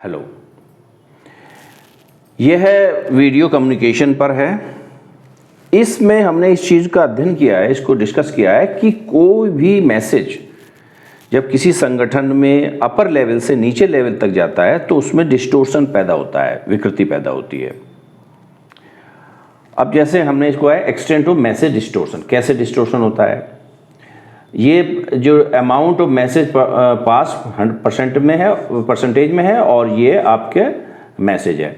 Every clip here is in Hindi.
हेलो, यह वीडियो कम्युनिकेशन पर है। इसमें हमने इस चीज़ का अध्ययन किया है, इसको डिस्कस किया है कि कोई भी मैसेज जब किसी संगठन में अपर लेवल से नीचे लेवल तक जाता है तो उसमें डिस्टोर्शन पैदा होता है, विकृति पैदा होती है। अब जैसे हमने इसको है एक्सटेंट ऑफ मैसेज डिस्टोर्शन। कैसे डिस्टोर्शन होता है? ये जो अमाउंट ऑफ मैसेज पास 100% में है, परसेंटेज में है, और ये आपके मैसेज है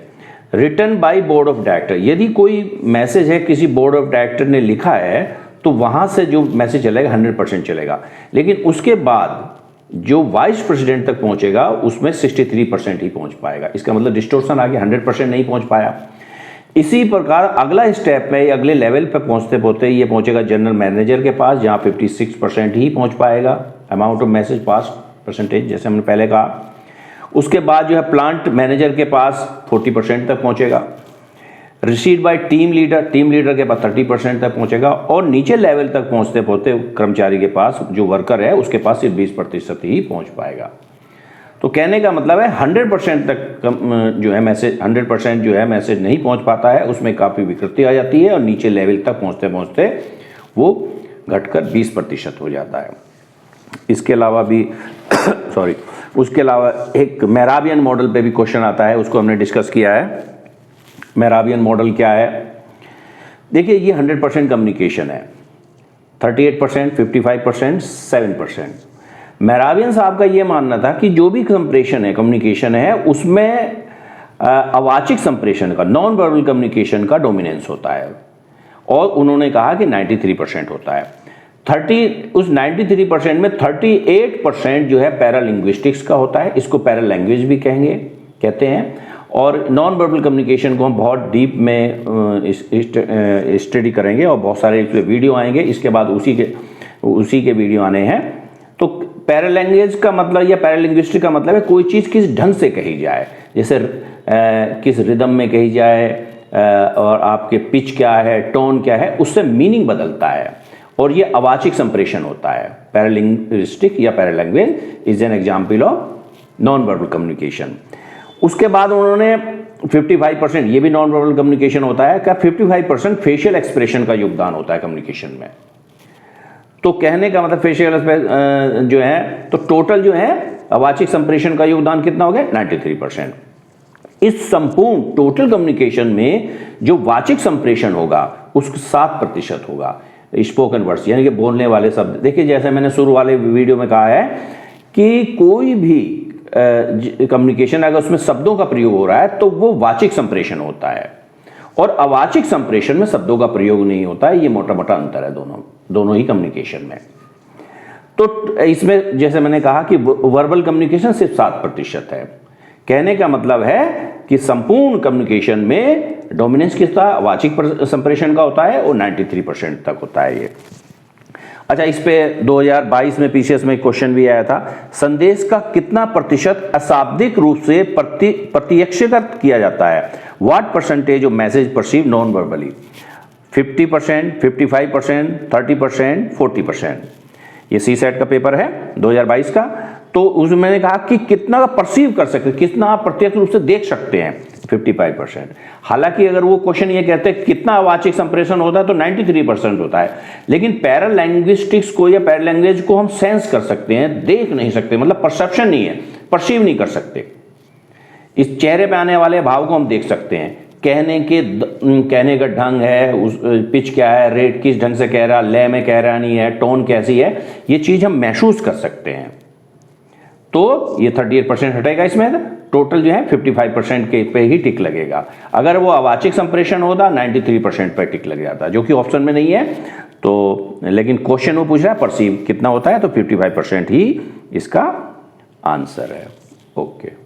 written by board of director. यदि कोई मैसेज है किसी बोर्ड ऑफ डायरेक्टर ने लिखा है तो वहाँ से जो मैसेज चलेगा 100% चलेगा, लेकिन उसके बाद जो वाइस प्रेसिडेंट तक पहुँचेगा उसमें 63% ही पहुँच पाएगा। इसका मतलब डिस्टोर्शन आगे 100% नहीं पहुँच पाया। इसी प्रकार अगला स्टेप में अगले लेवल पर पहुंचते पहुंचते ये पहुंचेगा जनरल मैनेजर के पास, जहां 56% ही पहुंच पाएगा amount of message pass percentage, जैसे हमने पहले कहा। उसके बाद जो है प्लांट मैनेजर के पास 40% तक पहुंचेगा। रिसीव्ड बाय टीम लीडर के पास 30% तक पहुंचेगा, और नीचे लेवल तक पहुंचते पहुंचते कर्मचारी के पास, जो वर्कर है उसके पास सिर्फ 20% ही पहुँच पाएगा। तो कहने का मतलब है 100% तक जो है मैसेज 100% जो है मैसेज नहीं पहुंच पाता है, उसमें काफ़ी विकृति आ जाती है, और नीचे लेवल तक पहुंचते पहुंचते वो घटकर 20% हो जाता है। इसके अलावा भी उसके अलावा एक मेहराबियन मॉडल पे भी क्वेश्चन आता है, उसको हमने डिस्कस किया है। मेहराबियन मॉडल क्या है? देखिए, ये 100% कम्युनिकेशन है, 38%, 55%, 7%। मेहराबियन साहब का ये मानना था कि जो भी संप्रेषण है, कम्युनिकेशन है, उसमें अवाचिक संप्रेषण का, नॉन वर्बल कम्युनिकेशन का डोमिनेंस होता है, और उन्होंने कहा कि 93% होता है। उस 93% में 38% जो है पैरालिंग्विस्टिक्स का होता है, इसको पैरालैंग्वेज भी कहते हैं। और नॉन वर्बल कम्युनिकेशन को हम बहुत डीप में स्टडी करेंगे, और बहुत सारे इस पर वीडियो आएंगे, इसके बाद उसी के वीडियो आने हैं। तो पैरालैंग्वेज का मतलब या पैरालिंग्विस्टिक का मतलब है कोई चीज़ किस ढंग से कही जाए, जैसे किस रिदम में कही जाए, और आपके पिच क्या है, टोन क्या है, उससे मीनिंग बदलता है, और ये अवाचिक संप्रेषण होता है। पैरालिंग्विस्टिक या paralanguage is an example of non verbal communication. उसके बाद उन्होंने 55%, ये भी नॉन वर्बल कम्युनिकेशन होता है। क्या 55% फेशियल एक्सप्रेशन का योगदान होता है कम्युनिकेशन में। तो कहने का मतलब फेशियल जो है, तो टोटल जो है अवाचिक संप्रेषण का योगदान कितना हो गया? 93%। इस संपूर्ण टोटल कम्युनिकेशन में जो वाचिक संप्रेषण होगा उसका 7% होगा स्पोकन वर्ड्स, यानी कि बोलने वाले शब्द। देखिए, जैसे मैंने शुरू वाले वीडियो में कहा है कि कोई भी कम्युनिकेशन अगर उसमें शब्दों का प्रयोग हो रहा है तो वो वाचिक संप्रेषण होता है, और अवाचिक संप्रेषण में शब्दों का प्रयोग नहीं होता है। ये मोटा मोटा अंतर है दोनों ही कम्युनिकेशन में। तो इसमें जैसे मैंने कहा कि वर्बल कम्युनिकेशन सिर्फ 7% है। कहने का मतलब है कि संपूर्ण कम्युनिकेशन में डोमिनेंस किसका? वाचिक संप्रेषण का होता है, और 93% तक होता है ये। अच्छा, इस पे 2022 में पीसीएस में क्वेश्चन भी आया था, संदेश का कितना प्रतिशत अशाब्दिक रूप से प्रत्यक्षीकृत किया जाता है? What percentage of message perceive non verbally? 50%, 55%, 30%, 40%। ये सीसेट का पेपर है 2022 का। तो उसमें मैंने कहा कि कितना परसीव कर सकते, कितना आप प्रत्यक्ष रूप से देख सकते हैं, 55%। हालांकि अगर वो क्वेश्चन ये कहते हैं कितना अवाचिक संप्रेषण होता है तो 93% होता है, लेकिन पैरालैंग्विस्टिक्स को या पैरालैंग्वेज को हम सेंस कर सकते हैं, देख नहीं सकते, मतलब परसेप्शन नहीं है, परसीव नहीं कर सकते। इस चेहरे पे आने वाले भाव को हम देख सकते हैं, कहने का ढंग है, उस पिच क्या है, रेट किस ढंग से कह रहा, लय में कह रहा नहीं है, टोन कैसी है, ये चीज हम महसूस कर सकते हैं। तो ये 38% हटेगा, इसमें टोटल जो है 55% के पे ही टिक लगेगा। अगर वो अवाचिक संप्रेषण होता 93% पे टिक लग जाता, जो कि ऑप्शन में नहीं है। तो लेकिन क्वेश्चन वो पूछ रहा है परसीव कितना होता है, तो 55% ही इसका आंसर है। ओके।